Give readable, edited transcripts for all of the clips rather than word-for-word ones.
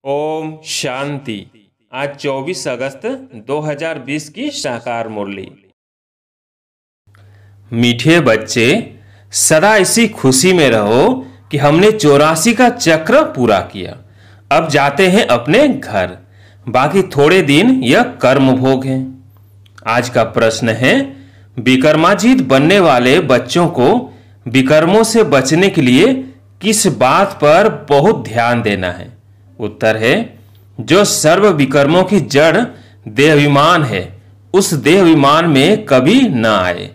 ओम शांति। आज 24 अगस्त 2020 की साकार मुरली। मीठे बच्चे, सदा इसी खुशी में रहो कि हमने 84 का चक्र पूरा किया। अब जाते हैं अपने घर। बाकी थोड़े दिन यह कर्म भोग है। आज का प्रश्न है, विकर्माजीत बनने वाले बच्चों को विकर्मों से बचने के लिए किस बात पर बहुत ध्यान देना है? उत्तर है, जो सर्व विकर्मों की जड़ देहाभिमान है, उस देहाभिमान में कभी न आए,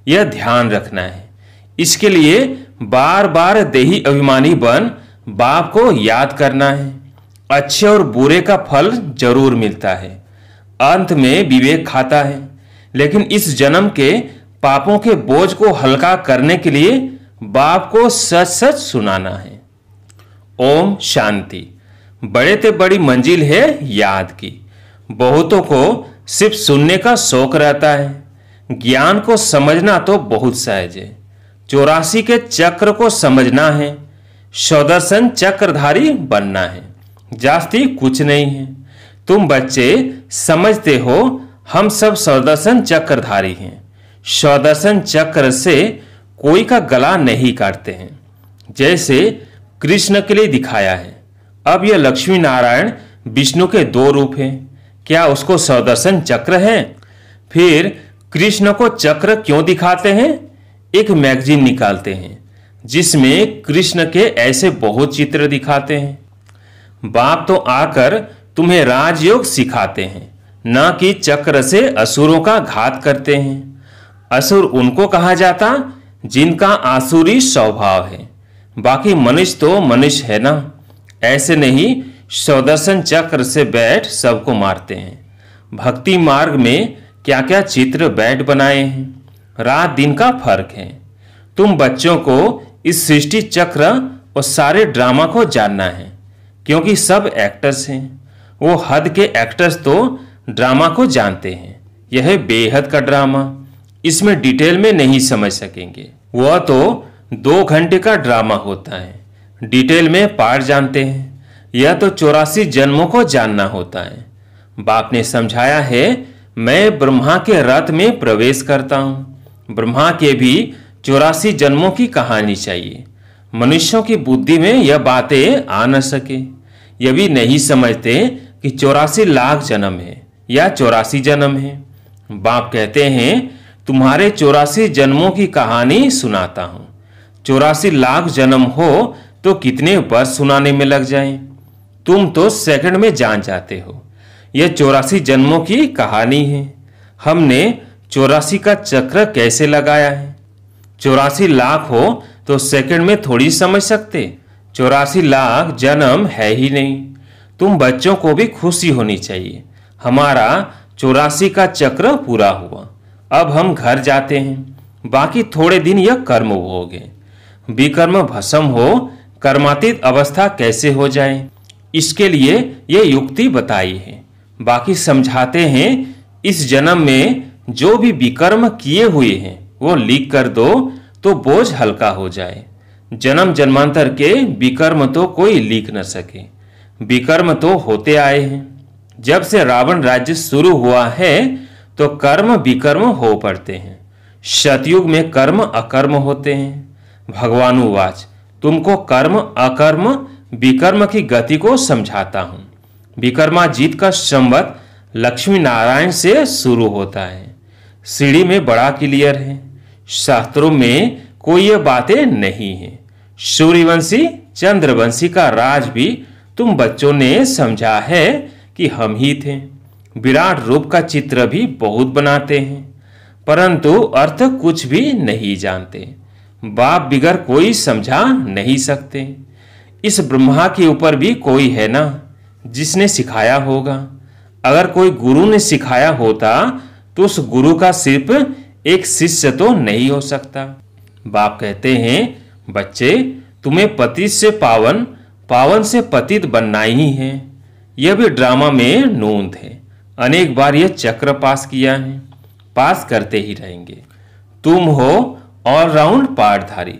यह ध्यान रखना है। इसके लिए बार बार देही अभिमानी बन बाप को याद करना है। अच्छे और बुरे का फल जरूर मिलता है। अंत में विवेक खाता है। लेकिन इस जन्म के पापों के बोझ को हल्का करने के लिए बाप को सच सच सुनाना है। ओम शांति। बड़े ते बड़ी मंजिल है याद की। बहुतों को सिर्फ सुनने का शौक रहता है। ज्ञान को समझना तो बहुत सहज है। 84 के चक्र को समझना है। सौदर्शन चक्रधारी बनना है। जास्ती कुछ नहीं है। तुम बच्चे समझते हो, हम सब सौदर्शन चक्रधारी हैं। सौदर्शन चक्र से कोई का गला नहीं काटते हैं, जैसे कृष्ण के लिए दिखाया है। अब यह लक्ष्मी नारायण विष्णु के दो रूप हैं। क्या उसको सौदर्शन चक्र है? फिर कृष्ण को चक्र क्यों दिखाते हैं? एक मैगजीन निकालते हैं जिसमें कृष्ण के ऐसे बहुत चित्र दिखाते हैं। बाप तो आकर तुम्हें राजयोग सिखाते हैं, न कि चक्र से असुरों का घात करते हैं। असुर उनको कहा जाता जिनका आसुरी स्वभाव है। बाकी मनुष्य तो मनुष्य है ना। ऐसे नहीं सौदर्शन चक्र से बैठ सबको मारते हैं। भक्ति मार्ग में क्या क्या चित्र बैठ बनाए हैं। रात दिन का फर्क है। तुम बच्चों को इस सृष्टि चक्र और सारे ड्रामा को जानना है, क्योंकि सब एक्टर्स हैं। वो हद के एक्टर्स तो ड्रामा को जानते हैं। यह है बेहद का ड्रामा। इसमें डिटेल में नहीं समझ सकेंगे। वह तो 2 घंटे का ड्रामा होता है। डिटेल में पार्ट जानते हैं। यह तो 84 जन्मों को जानना होता है। बाप ने समझाया है, मैं ब्रह्मा के रथ में प्रवेश करता हूं। ब्रह्मा के भी 84 जन्मों की कहानी चाहिए। मनुष्यों की बुद्धि में यह बातें आ न सके। यह भी नहीं समझते कि 84 लाख जन्म है या 84 जन्म है। बाप कहते हैं, तुम्हारे 84 जन्मों की कहानी सुनाता हूं। 84 लाख जन्म हो तो कितने वर्ष सुनाने में लग जाएं? तुम तो सेकंड में जान जाते हो। यह 84 जन्मों की कहानी है। हमने 84 का चक्र कैसे लगाया है? 84 लाख हो तो सेकंड में थोड़ी समझ सकते। 84 लाख जन्म है ही नहीं। तुम बच्चों को भी खुशी होनी चाहिए। हमारा 84 का चक्र पूरा हुआ। अब हम घर जाते हैं। बाकी थोड़े दिन यह कर्म भोग है। विकर्म भस्म हो, कर्मातीत अवस्था कैसे हो जाए, इसके लिए यह युक्ति बताई है। बाकी समझाते हैं, इस जन्म में जो भी विकर्म किए हुए हैं वो लिख कर दो तो बोझ हल्का हो जाए। जन्म जन्मांतर के विकर्म तो कोई लिख न सके। विकर्म तो होते आए हैं। जब से रावण राज्य शुरू हुआ है तो कर्म विकर्म हो पड़ते हैं। सतयुग में कर्म अकर्म होते हैं। भगवान उवाच, तुमको कर्म अकर्म विकर्म की गति को समझाता हूं। विकर्माजीत का संवत लक्ष्मी नारायण से शुरू होता है। सीढ़ी में बड़ा क्लियर है। शास्त्रों में कोई ये बातें नहीं है। सूर्यवंशी चंद्रवंशी का राज भी तुम बच्चों ने समझा है कि हम ही थे। विराट रूप का चित्र भी बहुत बनाते हैं, परंतु अर्थ कुछ भी नहीं जानते। बाप बिगर कोई समझा नहीं सकते। इस ब्रह्मा के ऊपर भी कोई है ना जिसने सिखाया होगा। अगर कोई गुरु ने सिखाया होता तो उस गुरु का सिर्फ एक शिष्य तो नहीं हो सकता। बाप कहते हैं, बच्चे तुम्हें पतित से पावन, पावन से पतित बनना ही है। यह भी ड्रामा में नोंद है। अनेक बार यह चक्र पास किया है, पास करते ही रहेंगे। तुम हो ऑलराउंड पाठधारी।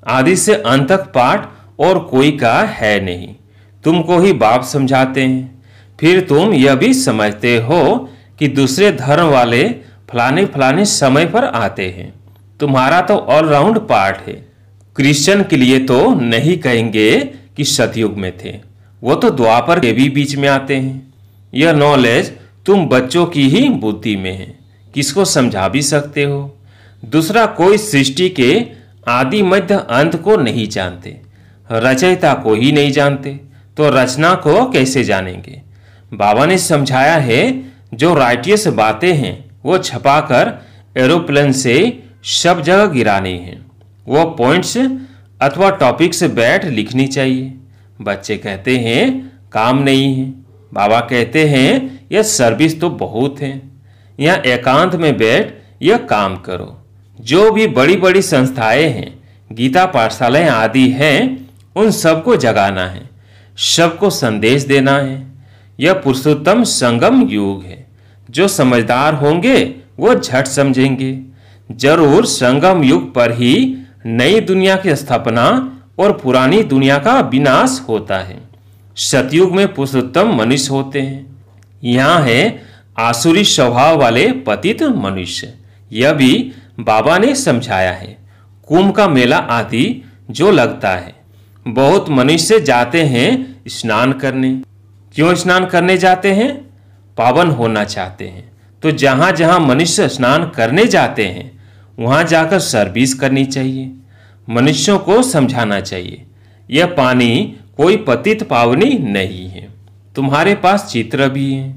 आदि से अंत तक पाठ और कोई का है नहीं। तुमको ही बाप समझाते हैं। फिर तुम यह भी समझते हो कि दूसरे धर्म वाले फलाने फलाने समय पर आते हैं। तुम्हारा तो ऑलराउंड पार्ट है। क्रिश्चियन के लिए तो नहीं कहेंगे कि सतयुग में थे, वो तो द्वापर के भी बीच में आते हैं। यह नॉलेज तुम बच्चों की ही बुद्धि में है, किसको समझा भी सकते हो। दूसरा कोई सृष्टि के आदि मध्य अंत को नहीं जानते, रचयिता को ही नहीं जानते, तो रचना को कैसे जानेंगे। बाबा ने समझाया है जो राइटियस बातें हैं वो छपाकर एरोप्लेन से सब जगह गिरानी है। वो पॉइंट्स अथवा टॉपिक से बैठ लिखनी चाहिए। बच्चे कहते हैं काम नहीं है। बाबा कहते हैं यह सर्विस तो बहुत है, यहाँ एकांत में बैठ यह काम करो। जो भी बड़ी बड़ी संस्थाएं हैं, गीता पाठशालाएं आदि हैं, उन सबको जगाना है, सबको संदेश देना है। यह पुरुषोत्तम संगम युग है। जो समझदार होंगे वो झट समझेंगे। जरूर संगम युग पर ही नई दुनिया की स्थापना और पुरानी दुनिया का विनाश होता है। सतयुग में पुरुषोत्तम मनुष्य होते हैं। यहाँ है आसुरी स्वभाव वाले पतित मनुष्य। यह भी बाबा ने समझाया है। कुंभ का मेला आदि जो लगता है, बहुत मनुष्य जाते हैं स्नान करने। क्यों स्नान करने जाते हैं? पावन होना चाहते हैं। तो जहाँ जहाँ मनुष्य स्नान करने जाते हैं वहाँ जाकर सर्विस करनी चाहिए। मनुष्यों को समझाना चाहिए यह पानी कोई पतित पावनी नहीं है। तुम्हारे पास चित्र भी हैं।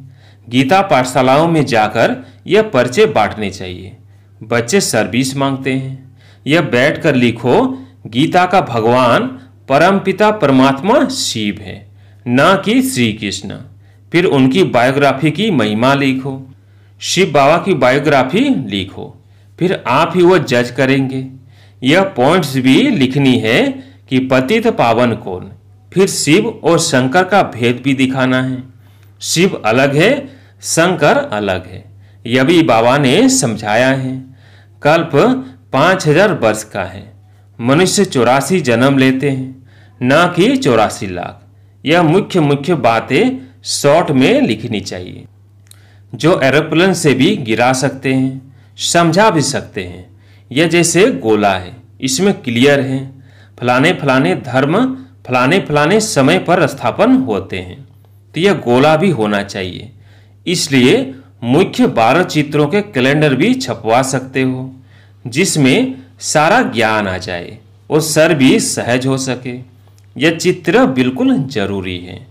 गीता पाठशालाओं में जाकर यह पर्चे बांटने चाहिए। बच्चे सर्विस मांगते हैं। यह बैठकर लिखो गीता का भगवान परमपिता परमात्मा शिव है, न कि श्री कृष्ण। फिर उनकी बायोग्राफी की महिमा लिखो। शिव बाबा की बायोग्राफी लिखो, फिर आप ही वो जज करेंगे। यह पॉइंट्स भी लिखनी है कि पतित पावन कौन। फिर शिव और शंकर का भेद भी दिखाना है। शिव अलग है, शंकर अलग है। यह भी बाबा ने समझाया है। कल्प 5000 वर्ष का है। मनुष्य 84 जन्म लेते हैं, न कि 84 लाख। यह मुख्य मुख्य बातें शॉर्ट में लिखनी चाहिए। जो एरोप्लेन से भी गिरा सकते हैं, समझा भी सकते हैं। यह जैसे गोला है, इसमें क्लियर है फलाने फलाने धर्म फलाने फलाने समय पर स्थापन होते हैं, तो यह गोला भी होना चाहिए। इसलिए मुख्य 12 चित्रों के कैलेंडर भी छपवा सकते हो, जिसमें सारा ज्ञान आ जाए और सर भी सहज हो सके। यह चित्र बिल्कुल जरूरी है।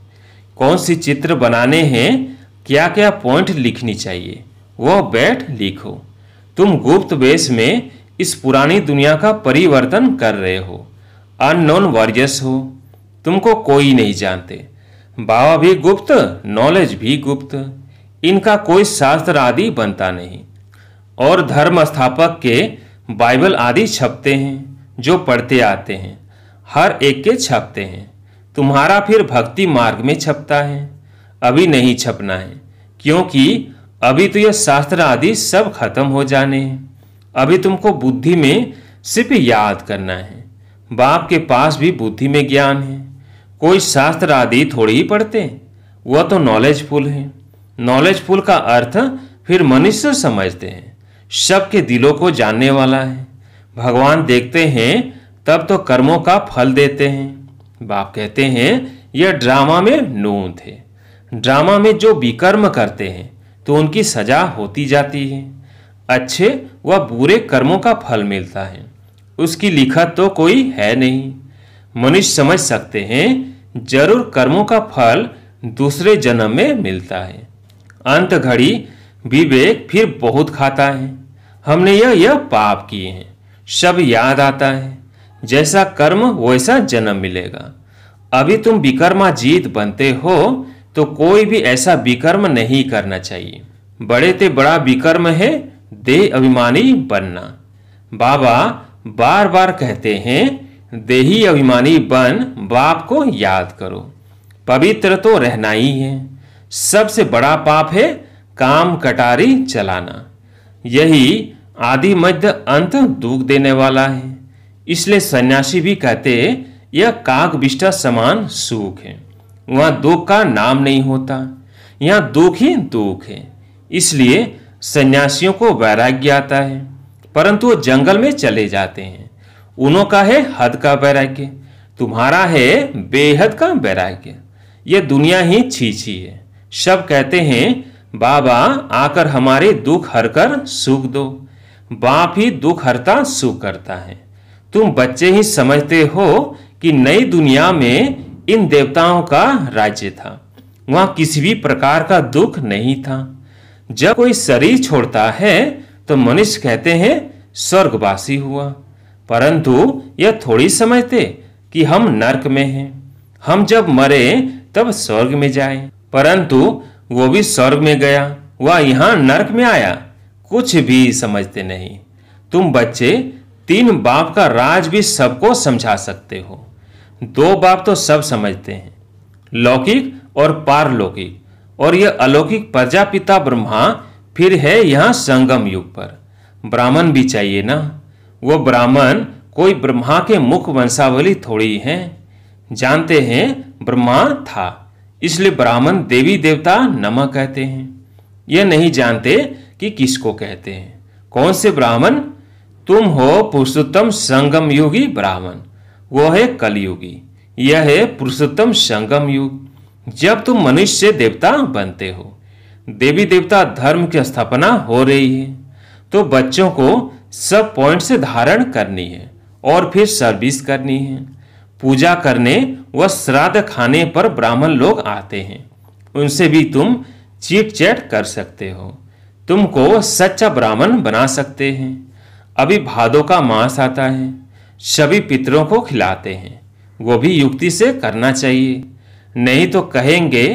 कौन सी चित्र बनाने हैं, क्या क्या पॉइंट लिखनी चाहिए, वो बैठ लिखो। तुम गुप्त वेश में इस पुरानी दुनिया का परिवर्तन कर रहे हो। अननोन वॉरियर्स हो, तुमको कोई नहीं जानते। बाबा भी गुप्त, नॉलेज भी गुप्त। इनका कोई शास्त्र आदि बनता नहीं। और धर्म स्थापक के बाइबल आदि छपते हैं, जो पढ़ते आते हैं, हर एक के छपते हैं। तुम्हारा फिर भक्ति मार्ग में छपता है। अभी नहीं छपना है, क्योंकि अभी तो यह शास्त्र आदि सब खत्म हो जाने हैं। अभी तुमको बुद्धि में सिर्फ याद करना है। बाप के पास भी बुद्धि में ज्ञान है। कोई शास्त्र आदि थोड़ी ही पढ़ते, वह तो नॉलेजफुल है। नॉलेजफुल का अर्थ फिर मनुष्य समझते हैं, सबके दिलों को जानने वाला है। भगवान देखते हैं तब तो कर्मों का फल देते हैं। बाप कहते हैं यह ड्रामा में नून थे। ड्रामा में जो विकर्म करते हैं तो उनकी सजा होती जाती है। अच्छे व बुरे कर्मों का फल मिलता है। उसकी लिखत तो कोई है नहीं। मनुष्य समझ सकते हैं जरूर कर्मों का फल दूसरे जन्म में मिलता है। अंत घड़ी विवेक फिर बहुत खाता है। हमने यह पाप किए हैं, सब याद आता है। जैसा कर्म वैसा जन्म मिलेगा। अभी तुम विकर्माजीत बनते हो तो कोई भी ऐसा विकर्म नहीं करना चाहिए। बड़े ते बड़ा विकर्म है देह अभिमानी बनना। बाबा बार बार कहते हैं देही अभिमानी बन बाप को याद करो। पवित्र तो रहना ही है। सबसे बड़ा पाप है काम कटारी चलाना। यही आदि मध्य अंत दुख देने वाला है। इसलिए सन्यासी भी कहते यह काग विष्ठा समान सुख है। वहाँ दुख का नाम नहीं होता। यहाँ दुख ही दुख है। इसलिए सन्यासियों को वैराग्य आता है, परंतु वो जंगल में चले जाते हैं। उन्हों का है हद का वैराग्य, तुम्हारा है बेहद का वैराग्य। ये दुनिया ही छीछी है। सब कहते हैं बाबा आकर हमारे दुख हरकर सुख दो। बाप ही दुख हरता सुख करता है। तुम बच्चे ही समझते हो कि नई दुनिया में इन देवताओं का राज्य था, वहां किसी भी प्रकार का दुख नहीं था। जब कोई शरीर छोड़ता है तो मनुष्य कहते हैं स्वर्गवासी हुआ, परंतु यह थोड़ी समझते कि हम नरक में हैं। हम जब मरे तब स्वर्ग में जाए, परंतु वो भी स्वर्ग में गया, वह यहां नरक में आया, कुछ भी समझते नहीं। तुम बच्चे 3 बाप का राज भी सबको समझा सकते हो। 2 बाप तो सब समझते हैं, लौकिक और पारलौकिक, और यह अलौकिक प्रजापिता ब्रह्मा फिर है यहाँ संगम युग पर। ब्राह्मण भी चाहिए ना। वो ब्राह्मण कोई ब्रह्मा के मुख वंशावली थोड़ी है। जानते हैं ब्रह्मा था, इसलिए ब्राह्मण देवी देवता नमः कहते हैं। यह नहीं जानते कि किसको कहते हैं। कौन से ब्राह्मण? तुम हो पुरुषोत्तम संगम युगी ब्राह्मण, वो है कलयुगी। यह है पुरुषोत्तम संगम युग, जब तुम मनुष्य से देवता बनते हो। देवी देवता धर्म की स्थापना हो रही है, तो बच्चों को सब पॉइंट से धारण करनी है और फिर सर्विस करनी है। पूजा करने व श्राद्ध खाने पर ब्राह्मण लोग आते हैं, उनसे भी तुम चीट चैट कर सकते हो। तुमको सच्चा ब्राह्मण बना सकते हैं। अभी भादों का मास आता है, सभी पितरों को खिलाते हैं, वो भी युक्ति से करना चाहिए। नहीं तो कहेंगे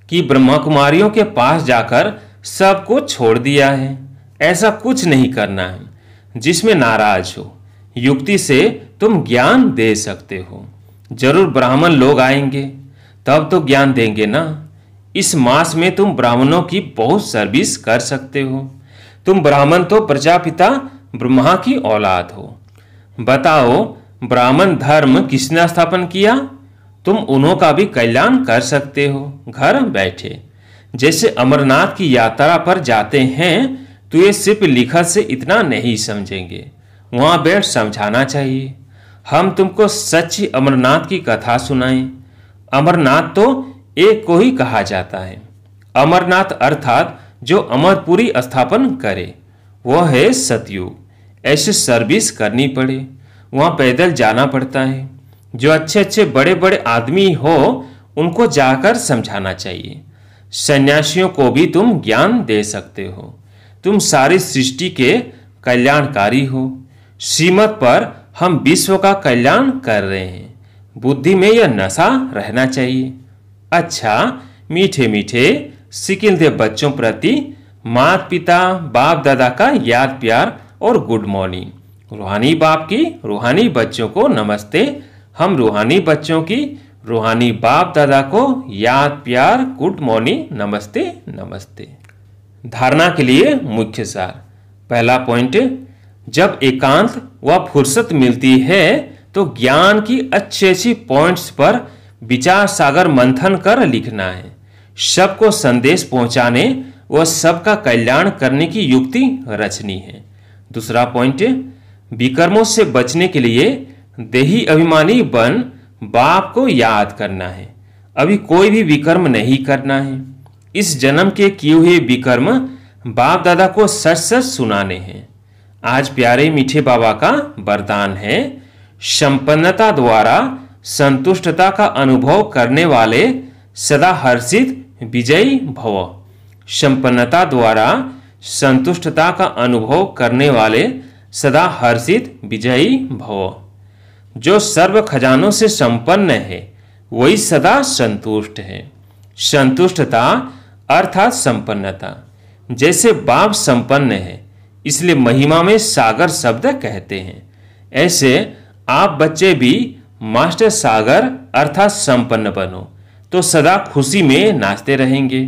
कि ब्रह्मा कुमारियों के पास जाकर सब कुछ छोड़ दिया है। ऐसा कुछ नहीं करना है जिसमें नाराज हो। युक्ति से तुम ज्ञान दे सकते हो। जरूर ब्राह्मण लोग आएंगे, तब तो ज्ञान देंगे ना। इस मास में तुम ब्राह्मणों की बहुत सर्विस कर सकते हो। तुम ब्राह्मण तो प्रजापिता ब्रह्मा की औलाद हो। बताओ ब्राह्मण धर्म किसने स्थापन किया? तुम उन्हों का भी कल्याण कर सकते हो घर बैठे। जैसे अमरनाथ की यात्रा पर जाते हैं तो ये सिर्फ लिखत से इतना नहीं समझेंगे, वहां बैठ समझाना चाहिए। हम तुमको सच्ची अमरनाथ की कथा सुनाएं। अमरनाथ तो एक को ही कहा जाता है। अमरनाथ अर्थात जो अमरपुरी स्थापन करे, वह है सतयुग। ऐसे सर्विस करनी पड़े, वहां पैदल जाना पड़ता है। जो अच्छे अच्छे बड़े बड़े आदमी हो उनको जाकर समझाना चाहिए। सन्यासियों को भी तुम ज्ञान दे सकते हो। तुम सारी सृष्टि के कल्याणकारी हो। श्रीमत पर हम विश्व का कल्याण कर रहे हैं। बुद्धि में यह नशा रहना चाहिए। अच्छा, मीठे मीठे सिकिलते बच्चों प्रति माता पिता बाप दादा का याद प्यार और गुड मॉर्निंग। रूहानी बाप की रूहानी बच्चों को नमस्ते। हम रूहानी बच्चों की रूहानी बाप दादा को याद प्यार गुड मॉर्निंग नमस्ते नमस्ते। धारणा के लिए मुख्य सार। पहला पॉइंट, जब एकांत व फुर्सत मिलती है तो ज्ञान की अच्छी अच्छी पॉइंट्स पर विचार सागर मंथन कर लिखना है। सबको संदेश पहुंचाने व सबका कल्याण करने की युक्ति रचनी है। दूसरा पॉइंट, विकर्मों से बचने के लिए देही अभिमानी बन बाप को याद करना है। अभी कोई भी विकर्म नहीं करना है। इस जन्म के किए हुए विकर्म बाप दादा को सच सच सुनाने हैं। आज प्यारे मीठे बाबा का वरदान है, संपन्नता द्वारा संतुष्टता का अनुभव करने वाले सदा हर्षित विजयी भव। संपन्नता द्वारा संतुष्टता का अनुभव करने वाले सदा हर्षित विजयी भव। जो सर्व खजानों से संपन्न है वही सदा संतुष्ट है। संतुष्टता अर्थात संपन्नता। जैसे बाप संपन्न है इसलिए महिमा में सागर शब्द कहते हैं, ऐसे आप बच्चे भी मास्टर सागर अर्थात संपन्न बनो तो सदा खुशी में नाचते रहेंगे।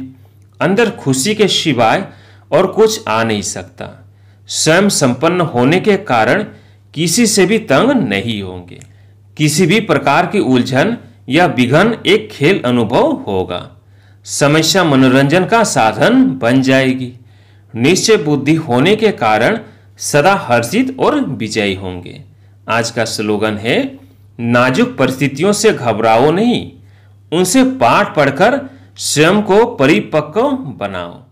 अंदर खुशी के सिवाय और कुछ आ नहीं सकता। स्वयं संपन्न होने के कारण किसी से भी तंग नहीं होंगे। किसी भी प्रकार की उलझन यह विघन एक खेल अनुभव होगा। समस्या मनोरंजन का साधन बन जाएगी। निश्चय बुद्धि होने के कारण सदा हर्षित और विजयी होंगे। आज का स्लोगन है, नाजुक परिस्थितियों से घबराओ नहीं, उनसे पाठ पढ़कर स्वयं को परिपक्व बनाओ।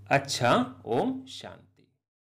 अच्छा, ओम शांति।